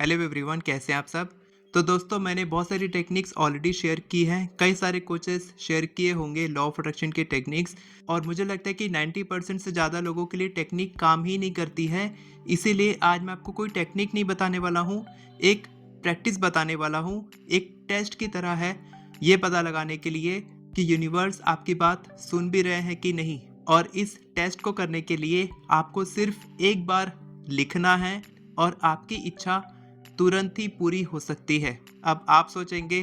Hello everyone, कैसे हैं आप सब। तो दोस्तों, मैंने बहुत सारी टेक्निक्स ऑलरेडी शेयर की हैं। कई सारे कोचेस शेयर किए होंगे लॉ ऑफ अट्रैक्शन के टेक्निक्स, और मुझे लगता है कि 90% से ज़्यादा लोगों के लिए टेक्निक काम ही नहीं करती है। इसीलिए आज मैं आपको कोई टेक्निक नहीं बताने वाला हूँ, एक प्रैक्टिस बताने वाला हूँ। एक टेस्ट की तरह है, ये पता लगाने के लिए कि यूनिवर्स आपकी बात सुन भी रहे हैं कि नहीं। और इस टेस्ट को करने के लिए आपको सिर्फ एक बार लिखना है और आपकी इच्छा तुरंत ही पूरी हो सकती है। अब आप सोचेंगे,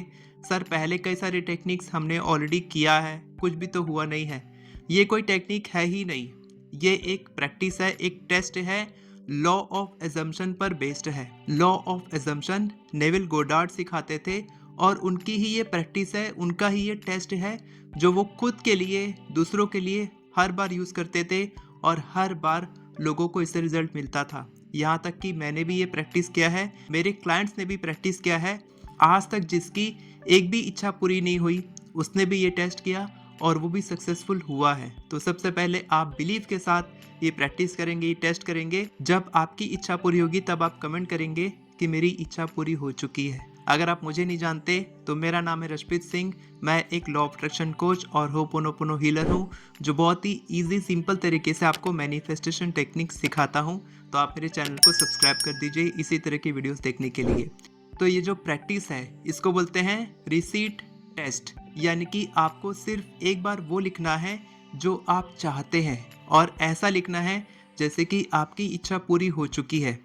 सर पहले कई सारी टेक्निक्स हमने ऑलरेडी किया है, कुछ भी तो हुआ नहीं है। ये कोई टेक्निक है ही नहीं, ये एक प्रैक्टिस है, एक टेस्ट है। लॉ ऑफ एजम्पशन पर बेस्ड है। Law of assumption Neville Goddard सिखाते थे, और उनकी ही ये प्रैक्टिस है, उनका ही ये टेस्ट है जो वो खुद के लिए, दूसरों के लिए हर बार यूज़ करते थे, और हर बार लोगों को इससे रिजल्ट मिलता था। यहाँ तक कि मैंने भी ये प्रैक्टिस किया है, मेरे क्लाइंट्स ने भी प्रैक्टिस किया है। आज तक जिसकी एक भी इच्छा पूरी नहीं हुई, उसने भी ये टेस्ट किया और वो भी सक्सेसफुल हुआ है। तो सबसे पहले आप बिलीव के साथ ये प्रैक्टिस करेंगे, ये टेस्ट करेंगे। जब आपकी इच्छा पूरी होगी तब आप कमेंट करेंगे कि मेरी इच्छा पूरी हो चुकी है। अगर आप मुझे नहीं जानते तो मेरा नाम है रशप्रीत सिंह। मैं एक लॉ ऑफ अट्रैक्शन कोच और होपोनोपोनो हीलर हूँ, जो बहुत ही इजी सिंपल तरीके से आपको मैनिफेस्टेशन टेक्निक सिखाता हूँ। तो आप मेरे चैनल को सब्सक्राइब कर दीजिए इसी तरह की वीडियोस देखने के लिए। तो ये जो प्रैक्टिस है, इसको बोलते हैं रिसीट टेस्ट। यानी कि आपको सिर्फ एक बार वो लिखना है जो आप चाहते हैं, और ऐसा लिखना है जैसे कि आपकी इच्छा पूरी हो चुकी है।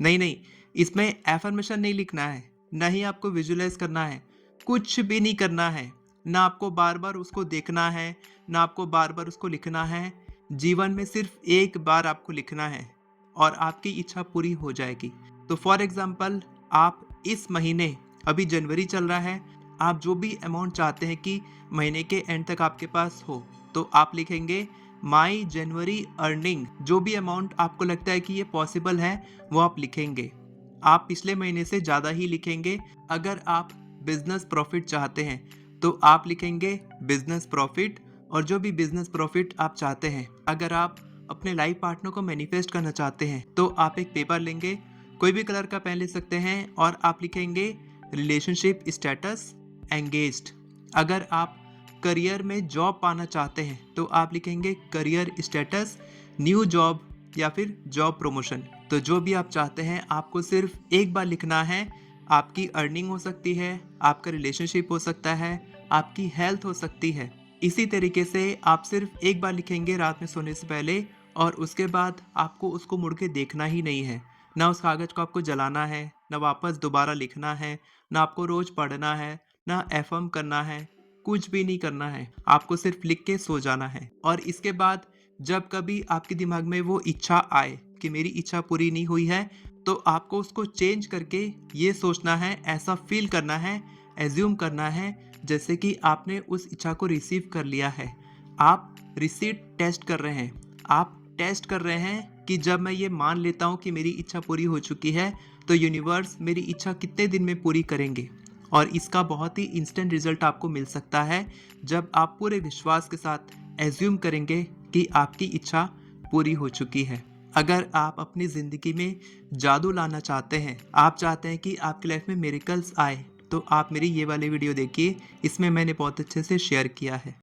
नहीं, इसमें एफर्मेशन नहीं लिखना है, ना ही आपको विजुअलाइज करना है, कुछ भी नहीं करना है। ना आपको बार बार उसको देखना है, ना आपको बार बार उसको लिखना है। जीवन में सिर्फ एक बार आपको लिखना है और आपकी इच्छा पूरी हो जाएगी। तो फॉर एग्जाम्पल, आप इस महीने, अभी जनवरी चल रहा है, आप जो भी अमाउंट चाहते हैं कि महीने के एंड तक आपके पास हो, तो आप लिखेंगे माई जनवरी अर्निंग। जो भी अमाउंट आपको लगता है कि ये पॉसिबल है, वो आप लिखेंगे। आप पिछले महीने से ज़्यादा ही लिखेंगे। अगर आप बिजनेस प्रॉफिट चाहते हैं तो आप लिखेंगे बिजनेस प्रॉफिट, और जो भी बिजनेस प्रॉफिट आप चाहते हैं। अगर आप अपने लाइफ पार्टनर को मैनिफेस्ट करना चाहते हैं तो आप एक पेपर लेंगे, कोई भी कलर का पेन ले सकते हैं, और आप लिखेंगे रिलेशनशिप स्टेटस एंगेज्ड। अगर आप करियर में जॉब पाना चाहते हैं तो आप लिखेंगे करियर स्टेटस न्यू जॉब, या फिर जॉब प्रमोशन। तो जो भी आप चाहते हैं आपको सिर्फ एक बार लिखना है। आपकी अर्निंग हो सकती है, आपका रिलेशनशिप हो सकता है, आपकी हेल्थ हो सकती है। इसी तरीके से आप सिर्फ एक बार लिखेंगे रात में सोने से पहले, और उसके बाद आपको उसको मुड़ के देखना ही नहीं है। ना उस कागज़ को आपको जलाना है, ना वापस दोबारा लिखना है, ना आपको रोज़ पढ़ना है, ना एफर्म करना है, कुछ भी नहीं करना है। आपको सिर्फ लिख के सो जाना है। और इसके बाद जब कभी आपके दिमाग में वो इच्छा आए कि मेरी इच्छा पूरी नहीं हुई है, तो आपको उसको चेंज करके ये सोचना है, ऐसा फील करना है, एज्यूम करना है जैसे कि आपने उस इच्छा को रिसीव कर लिया है। आप रिसीट टेस्ट कर रहे हैं। आप टेस्ट कर रहे हैं कि जब मैं ये मान लेता हूँ कि मेरी इच्छा पूरी हो चुकी है, तो यूनिवर्स मेरी इच्छा कितने दिन में पूरी करेंगे। और इसका बहुत ही इंस्टेंट रिजल्ट आपको मिल सकता है जब आप पूरे विश्वास के साथ एज्यूम करेंगे कि आपकी इच्छा पूरी हो चुकी है। अगर आप अपनी ज़िंदगी में जादू लाना चाहते हैं, आप चाहते हैं कि आपकी लाइफ में मिरेकल्स आए, तो आप मेरी ये वाली वीडियो देखिए, इसमें मैंने बहुत अच्छे से शेयर किया है।